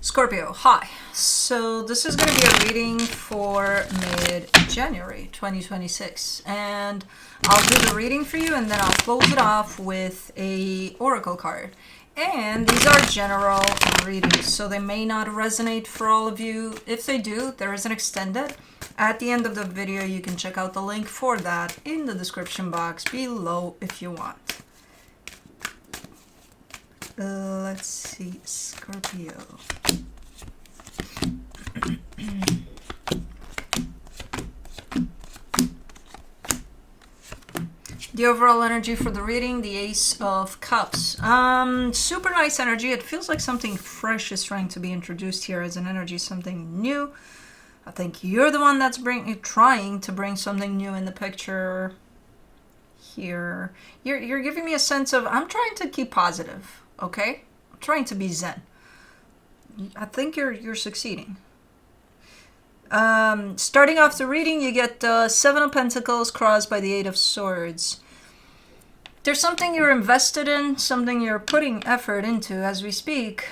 Scorpio, hi. So this is going to be a reading for mid-January 2026. And I'll do the reading for you and then I'll close it off with a oracle card. And these are general readings, so they may not resonate for all of you. If they do, there is an extended. At the end of the video, you can check out the link for that in the description box below if you want. Let's see, Scorpio. The overall energy for the reading, the Ace of Cups. Super nice energy. It feels like something fresh is trying to be introduced here as an energy, something new. I think you're the one that's trying to bring something new in the picture here. You're giving me a sense of, I'm trying to keep positive, okay? I'm trying to be zen. I think you're succeeding. Starting off the reading, you get Seven of Pentacles crossed by the Eight of Swords. There's something you're invested in, something you're putting effort into as we speak.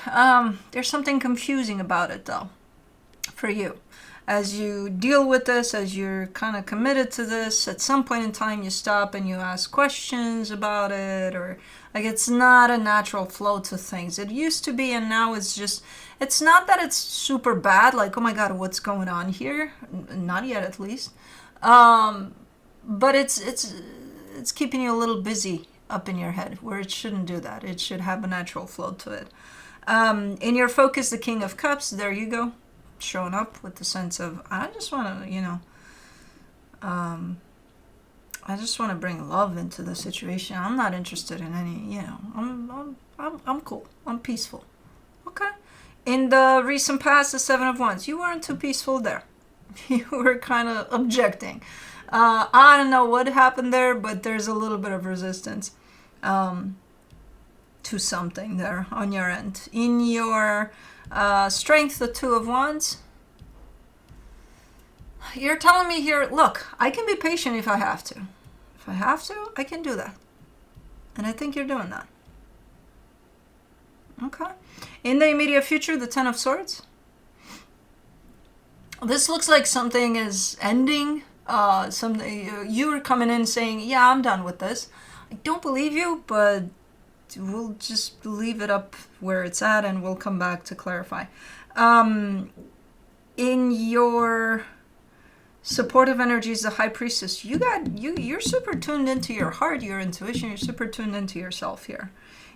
There's something confusing about it, though, for you. As you deal with this, as you're kind of committed to this, at some point in time you stop and you ask questions about it, or like it's not a natural flow to things. It used to be, and now it's just, it's not that it's super bad, like, oh my god, what's going on here? Not yet, at least. But it's keeping you a little busy up in your head, where it shouldn't do that. It should have a natural flow to it. In your focus, the King of Cups, there you go. Showing up with the sense of, I just want to, I just want to bring love into the situation. I'm not interested in any, I'm cool. I'm peaceful. Okay. In the recent past, the Seven of Wands, you weren't too peaceful there. You were kind of objecting. I don't know what happened there, but there's a little bit of resistance to something there on your end. In your strength, the Two of Wands, you're telling me here, look, I can be patient if I have to. If I have to, I can do that. And I think you're doing that. Okay. In the immediate future, the Ten of Swords. This looks like something is ending. Something you were coming in saying, yeah, I'm done with this. I don't believe you, but we'll just leave it up where it's at and we'll come back to clarify. In your supportive energies, the High Priestess, you're super tuned into your heart, your intuition, you're super tuned into yourself here.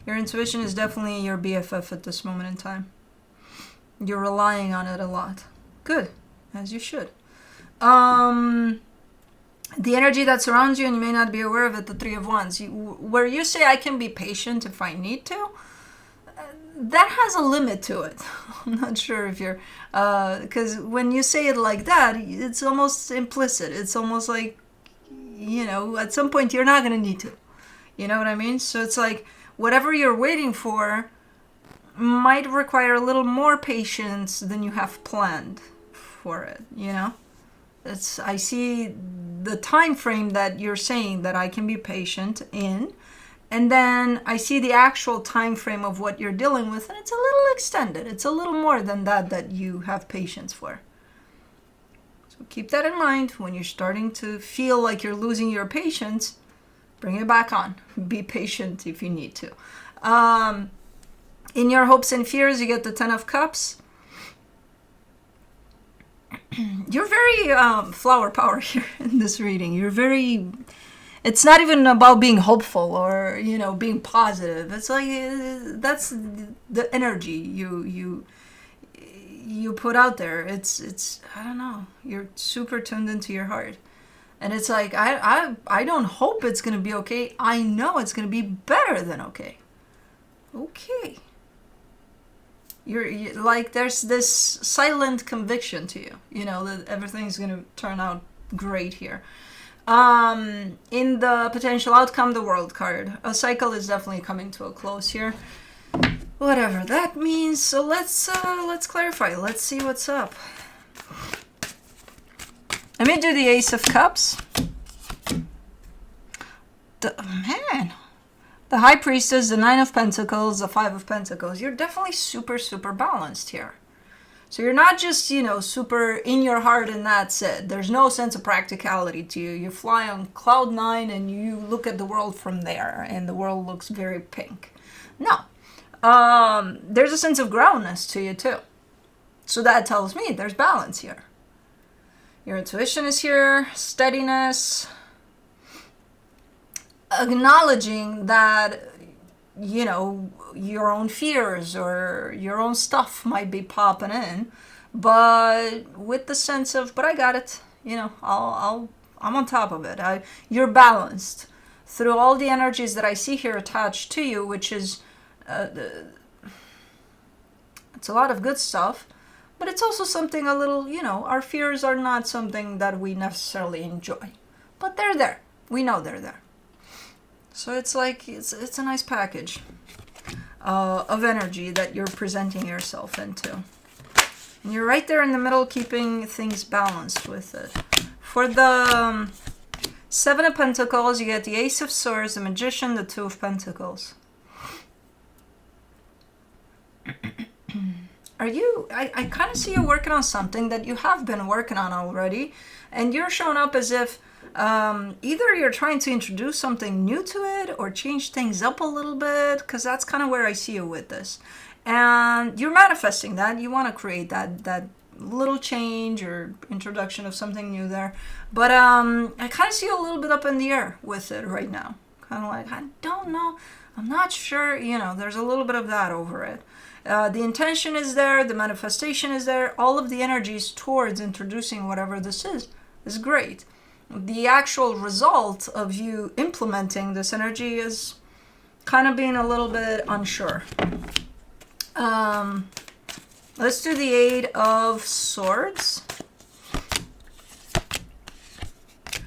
Your intuition is definitely your BFF at this moment in time. You're relying on it a lot. Good, as you should. The energy that surrounds you, and you may not be aware of it, the Three of Wands, where you say I can be patient if I need to, that has a limit to it. I'm not sure if you're, because when you say it like that, it's almost implicit. It's almost like, at some point you're not going to need to. You know what I mean? So it's like, whatever you're waiting for might require a little more patience than you have planned for it, I see the time frame that you're saying that I can be patient in, and then I see the actual time frame of what you're dealing with, and it's a little extended. It's a little more than that you have patience for. So keep that in mind when you're starting to feel like you're losing your patience. Bring it back on. Be patient if you need to. In your hopes and fears, you get the Ten of Cups. You're very flower power here in this reading. You're very, it's not even about being hopeful or, being positive. It's like, that's the energy you put out there. It's I don't know. You're super tuned into your heart. And it's like, I don't hope it's going to be okay. I know it's going to be better than okay. Okay. You're like, there's this silent conviction to you, that everything's going to turn out great here. In the potential outcome, the World card. A cycle is definitely coming to a close here. Whatever that means. So let's clarify. Let's see what's up. Let me do the Ace of Cups. The High Priestess, the Nine of Pentacles, the Five of Pentacles. You're definitely super, super balanced here. So you're not just, super in your heart and that's it. There's no sense of practicality to you. You fly on cloud nine and you look at the world from there and the world looks very pink. No. There's a sense of groundness to you too. So that tells me there's balance here. Your intuition is here, steadiness, acknowledging that, your own fears or your own stuff might be popping in, but with the sense of, but I got it, I'm on top of it. You're balanced through all the energies that I see here attached to you, which is, it's a lot of good stuff, but it's also something a little, our fears are not something that we necessarily enjoy, but they're there. We know they're there. So it's like, it's a nice package of energy that you're presenting yourself into. And you're right there in the middle, keeping things balanced with it. For the Seven of Pentacles, you get the Ace of Swords, the Magician, the Two of Pentacles. I kind of see you working on something that you have been working on already, and you're showing up as if either you're trying to introduce something new to it or change things up a little bit, because that's kind of where I see you with this. And you're manifesting that. You want to create that little change or introduction of something new there. But I kind of see you a little bit up in the air with it right now. Kind of like, I don't know. I'm not sure. There's a little bit of that over it. The intention is there. The manifestation is there. All of the energies towards introducing whatever this is great. The actual result of you implementing this energy is kind of being a little bit unsure. Let's do the Eight of Swords.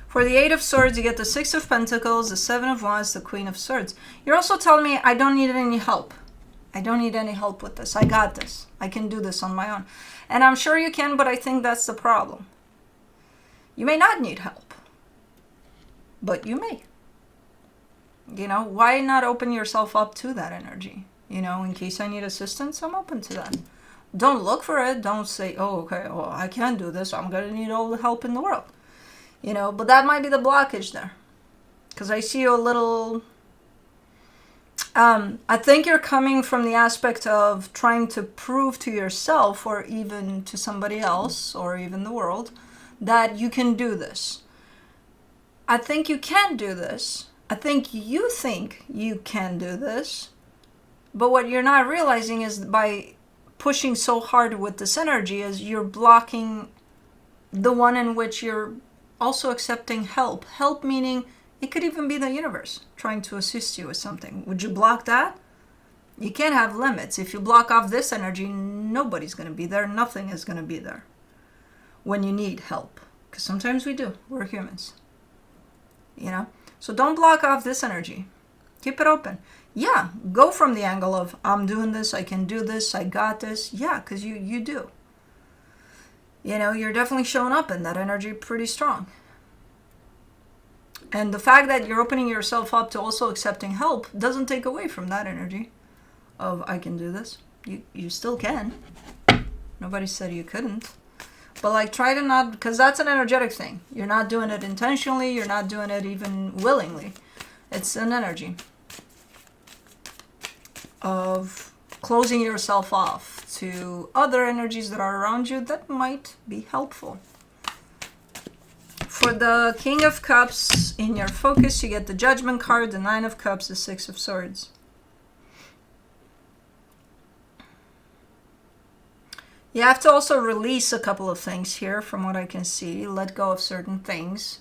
For the Eight of Swords, you get the Six of Pentacles, the Seven of Wands, the Queen of Swords. You're also telling me I don't need any help. I don't need any help with this. I got this. I can do this on my own. And I'm sure you can, but I think that's the problem. You may not need help, but you may. Why not open yourself up to that energy? In case I need assistance, I'm open to that. Don't look for it. Don't say, oh, okay, well, I can't do this. I'm going to need all the help in the world. But that might be the blockage there. Because I see you a little... I think you're coming from the aspect of trying to prove to yourself or even to somebody else or even the world that you can do this. I think you can do this. I think you can do this. But what you're not realizing is by pushing so hard with this energy is you're blocking the one in which you're also accepting help. Help meaning it could even be the universe trying to assist you with something. Would you block that? You can't have limits. If you block off this energy, nobody's going to be there. Nothing is going to be there when you need help. Because sometimes we do. We're humans. So don't block off this energy. Keep it open. Yeah, go from the angle of, I'm doing this, I can do this, I got this. Yeah, because you do. You're definitely showing up in that energy pretty strong. And the fact that you're opening yourself up to also accepting help doesn't take away from that energy of, I can do this. You still can. Nobody said you couldn't. But try to not, because that's an energetic thing. You're not doing it intentionally. You're not doing it even willingly. It's an energy of closing yourself off to other energies that are around you that might be helpful. For the King of Cups, in your focus, you get the Judgment card, the Nine of Cups, the Six of Swords. You have to also release a couple of things here from what I can see. Let go of certain things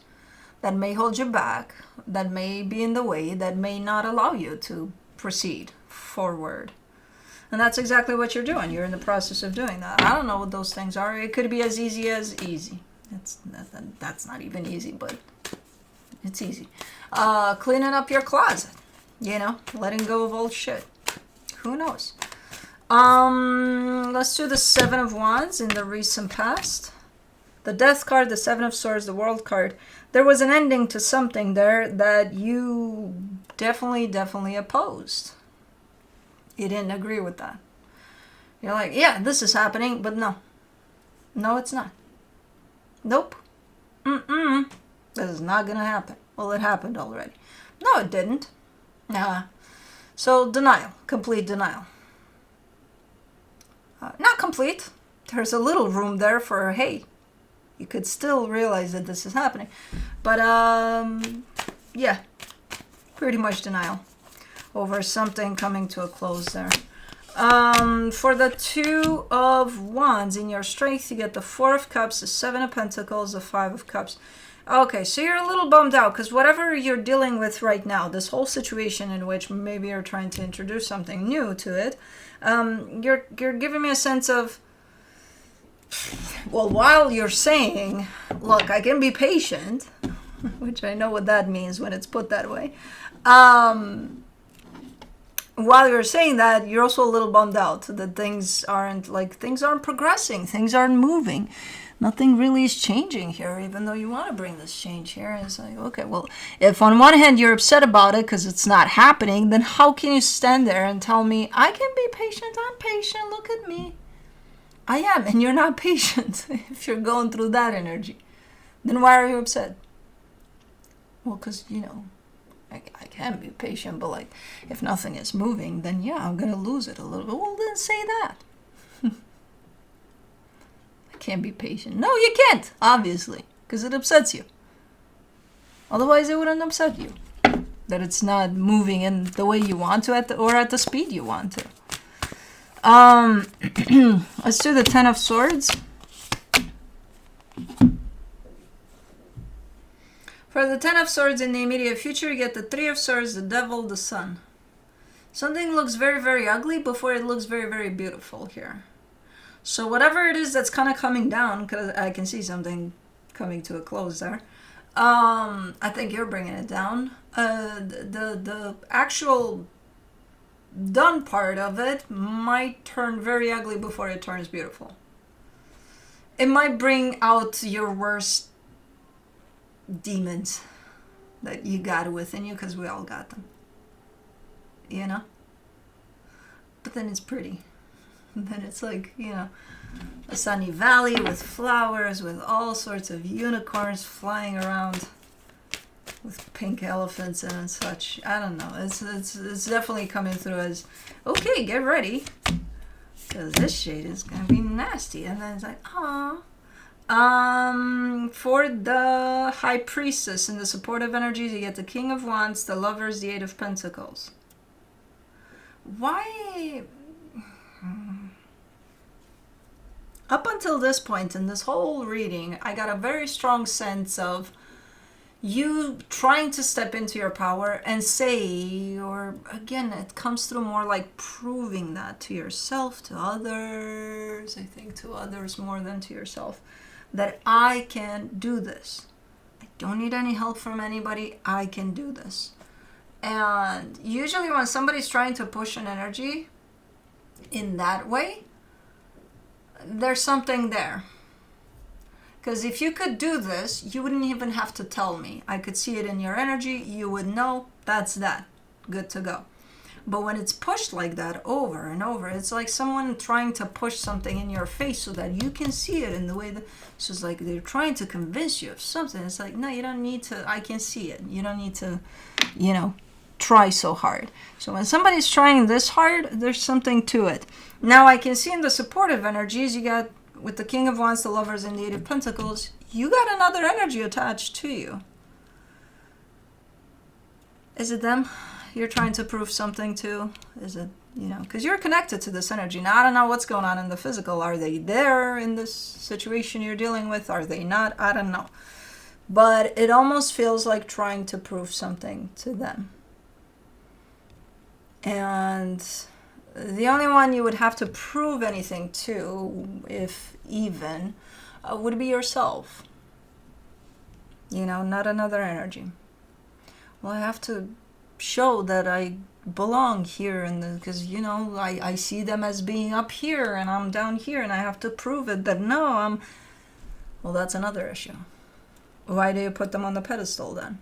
that may hold you back, that may be in the way, that may not allow you to proceed forward. And that's exactly what you're doing. You're in the process of doing that. I don't know what those things are. It could be as easy as easy. That's not even easy, but it's easy. Cleaning up your closet. Letting go of old shit. Who knows? Let's do the Seven of Wands in the recent past. The Death card, the Seven of Swords, the World card. There was an ending to something there that you definitely opposed. You didn't agree with that. You're like, yeah, this is happening, but no. No, it's not. Nope. Mm-mm. This is not going to happen. Well, it happened already. No, it didn't. Nah. So denial. Complete denial. Not complete. There's a little room there for, hey, you could still realize that this is happening. But, yeah. Pretty much denial over something coming to a close there. For the Two of Wands in your strength, you get the Four of Cups, the Seven of Pentacles, the Five of Cups. Okay, so you're a little bummed out because whatever you're dealing with right now, this whole situation in which maybe you're trying to introduce something new to it, you're giving me a sense of, well, while you're saying, look, I can be patient, which I know what that means when it's put that way, while you're saying that, you're also a little bummed out that things aren't progressing, things aren't moving. Nothing really is changing here, even though you want to bring this change here. And it's like, okay, well, if on one hand you're upset about it because it's not happening, then how can you stand there and tell me, I can be patient, I'm patient, look at me. I am, and you're not patient if you're going through that energy. Then why are you upset? Well, because, I can be patient, but like, if nothing is moving, then yeah, I'm going to lose it a little bit. Well, then say that. I can't be patient. No, you can't, obviously, because it upsets you. Otherwise, it wouldn't upset you. That it's not moving in the way you want to or at the speed you want to. Let's do the Ten of Swords. For the Ten of Swords in the immediate future, you get the Three of Swords, the Devil, the Sun. Something looks very, very ugly before it looks very, very beautiful here. So whatever it is that's kind of coming down, because I can see something coming to a close there, I think you're bringing it down. The actual done part of it might turn very ugly before it turns beautiful. It might bring out your worst demons that you got within you, because we all got them, but then it's pretty. Then it's like, a sunny valley with flowers, with all sorts of unicorns flying around, with pink elephants and such. I don't know, it's definitely coming through as, okay, get ready, because this shade is gonna be nasty. And then it's like, ah. For the High Priestess in the supportive energies, you get the King of Wands, the Lovers, the Eight of Pentacles. Why? Up until this point in this whole reading, I got a very strong sense of you trying to step into your power and say, or again, it comes through more like proving that to yourself, to others, I think to others more than to yourself, that I can do this. I don't need any help from anybody. I can do this. And usually when somebody's trying to push an energy in that way, there's something there. Because if you could do this, you wouldn't even have to tell me. I could see it in your energy. You would know that's that. Good to go. But when it's pushed like that over and over, it's like someone trying to push something in your face so that you can see it in the way that, so it's like they're trying to convince you of something. It's like, no, you don't need to, I can see it. You don't need to, try so hard. So when somebody's trying this hard, there's something to it. Now I can see in the supportive energies, you got with the King of Wands, the Lovers, and the Eight of Pentacles, you got another energy attached to you. Is it them you're trying to prove something to? Is it, because you're connected to this energy. Now, I don't know what's going on in the physical. Are they there in this situation you're dealing with? Are they not? I don't know. But it almost feels like trying to prove something to them. And the only one you would have to prove anything to, if even, would be yourself. Not another energy. Well, I have to show that I belong here, and because I see them as being up here and I'm down here, and I have to prove it that no, well, that's another issue. Why do you put them on the pedestal then?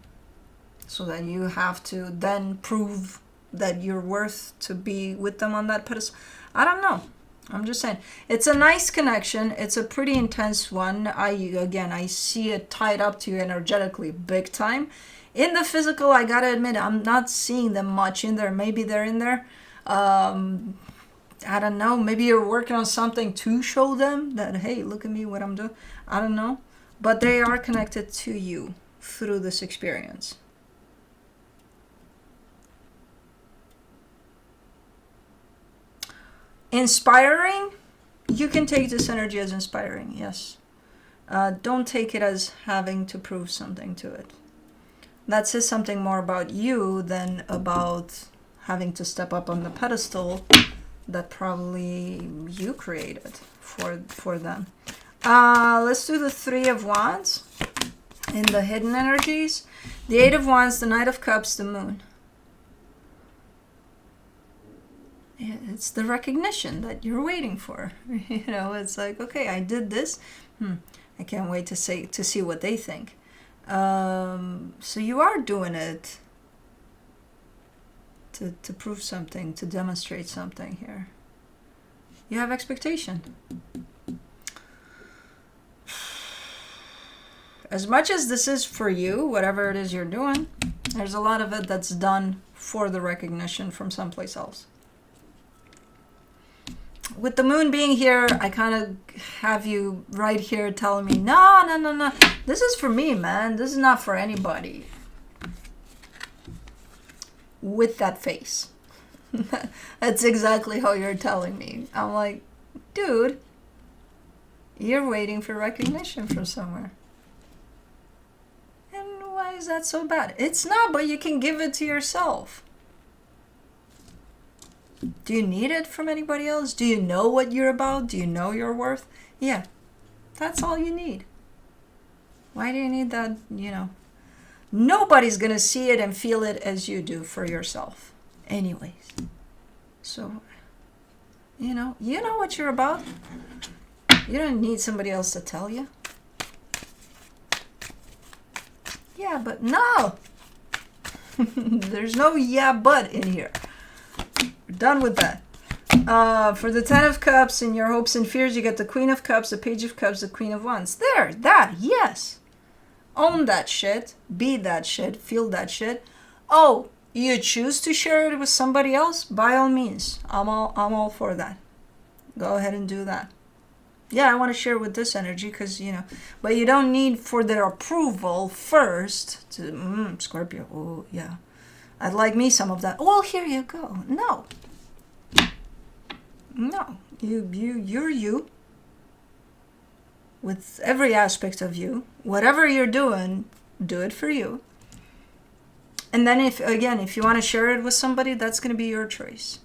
So that you have to then prove that you're worth to be with them on that pedestal? I don't know. I'm just saying, it's a nice connection. It's a pretty intense one. I see it tied up to you energetically big time. In the physical, I gotta admit, I'm not seeing them much in there. Maybe they're in there. I don't know. Maybe you're working on something to show them that, hey, look at me, what I'm doing. I don't know. But they are connected to you through this experience. Inspiring, you can take this energy as inspiring, yes. Don't take it as having to prove something to it. That says something more about you than about having to step up on the pedestal that probably you created for them. Let's do the Three of Wands in the hidden energies. The Eight of Wands, the Knight of Cups, the Moon. It's the recognition that you're waiting for. You know, it's like, okay, I did this. I can't wait to see what they think. So you are doing it to prove something, to demonstrate something here. You have expectation. As much as this is for you, whatever it is you're doing, there's a lot of it that's done for the recognition from someplace else. With the moon being here, I kind of have you right here telling me, no. This is for me, man. This is not for anybody. With that face. That's exactly how you're telling me. I'm like, dude, you're waiting for recognition from somewhere. And why is that so bad? It's not, but you can give it to yourself. Do you need it from anybody else? Do you know what you're about? Do you know your worth? Yeah, that's all you need. Why do you need that, you know? Nobody's going to see it and feel it as you do for yourself. Anyways. So, you know what you're about. You don't need somebody else to tell you. Yeah, but no. There's no yeah, but in here. Done with that. For the Ten of Cups, in your hopes and fears, you get the Queen of Cups, the Page of Cups, the Queen of Wands. There, that, yes. Own that shit. Be that shit. Feel that shit. Oh, you choose to share it with somebody else? By all means. I'm all for that. Go ahead and do that. Yeah, I want to share with this energy because, you know, but you don't need for their approval first to, Scorpio, oh, yeah. I'd like me some of that. Well, here you go. No. You're you. With every aspect of you. Whatever you're doing, do it for you. And then if you want to share it with somebody, that's going to be your choice.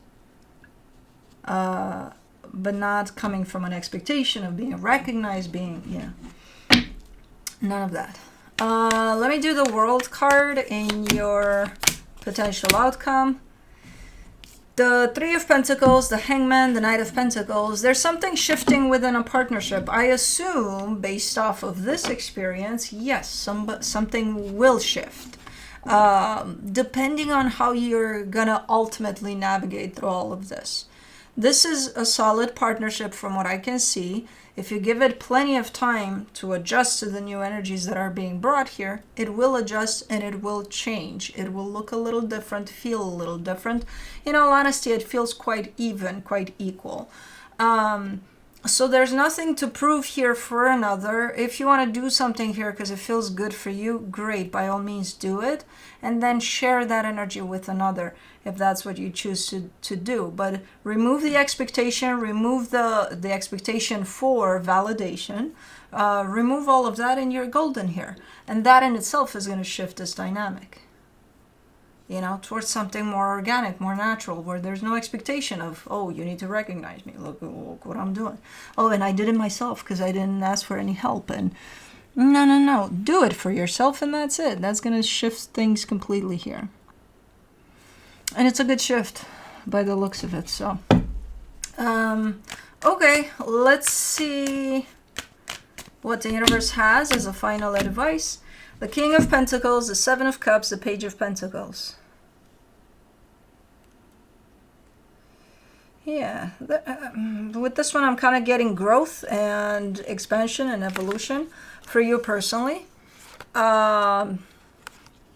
But not coming from an expectation of being recognized, none of that. Let me do the World card in your potential outcome. The Three of Pentacles, the Hangman, the Knight of Pentacles. There's something shifting within a partnership. I assume, based off of this experience, yes, something will shift. Depending on how you're gonna ultimately navigate through all of this. This is a solid partnership from what I can see. If you give it plenty of time to adjust to the new energies that are being brought here, it will adjust and it will change. It will look a little different, feel a little different. In all honesty, it feels quite even, quite equal. So there's nothing to prove here for another. If you want to do something here because it feels good for you, great, by all means do it. And then share that energy with another if that's what you choose to do. But remove the expectation, remove the expectation for validation. Remove all of that and you're golden here. And that in itself is going to shift this dynamic. You know, towards something more organic, more natural, where there's no expectation of, oh, you need to recognize me. Look what I'm doing. Oh, and I did it myself because I didn't ask for any help. And no. Do it for yourself and that's it. That's going to shift things completely here. And it's a good shift by the looks of it. So, okay, let's see what the universe has as a final advice. The King of Pentacles, the Seven of Cups, the Page of Pentacles. Yeah, with this one, I'm kind of getting growth and expansion and evolution for you personally. Yeah,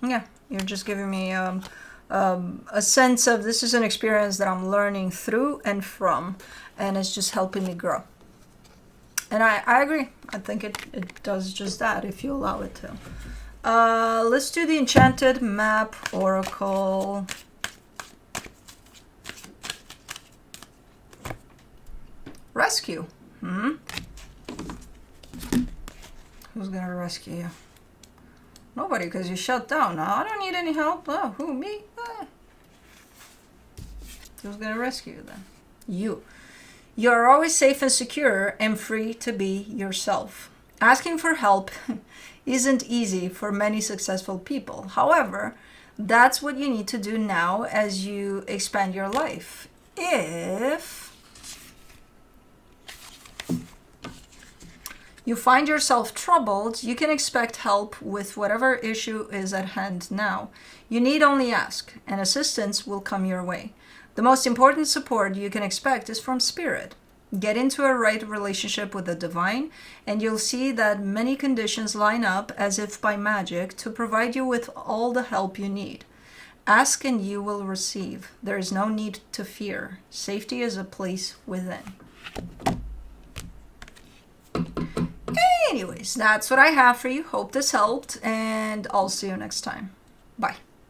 you're just giving me a sense of this is an experience that I'm learning through and from, and it's just helping me grow. And I agree. I think it does just that if you allow it to. Let's do the Enchanted Map Oracle. Rescue. Who's gonna rescue you? Nobody, because you shut down. No, I don't need any help. Oh, who, me? Who's gonna rescue you then? You. You're always safe and secure and free to be yourself. Asking for help isn't easy for many successful people. However, that's what you need to do now as you expand your life. If you find yourself troubled, you can expect help with whatever issue is at hand now. You need only ask, and assistance will come your way. The most important support you can expect is from Spirit. Get into a right relationship with the divine, and you'll see that many conditions line up as if by magic to provide you with all the help you need. Ask and you will receive. There is no need to fear. Safety is a place within. Anyways, that's what I have for you. Hope this helped, and I'll see you next time. Bye.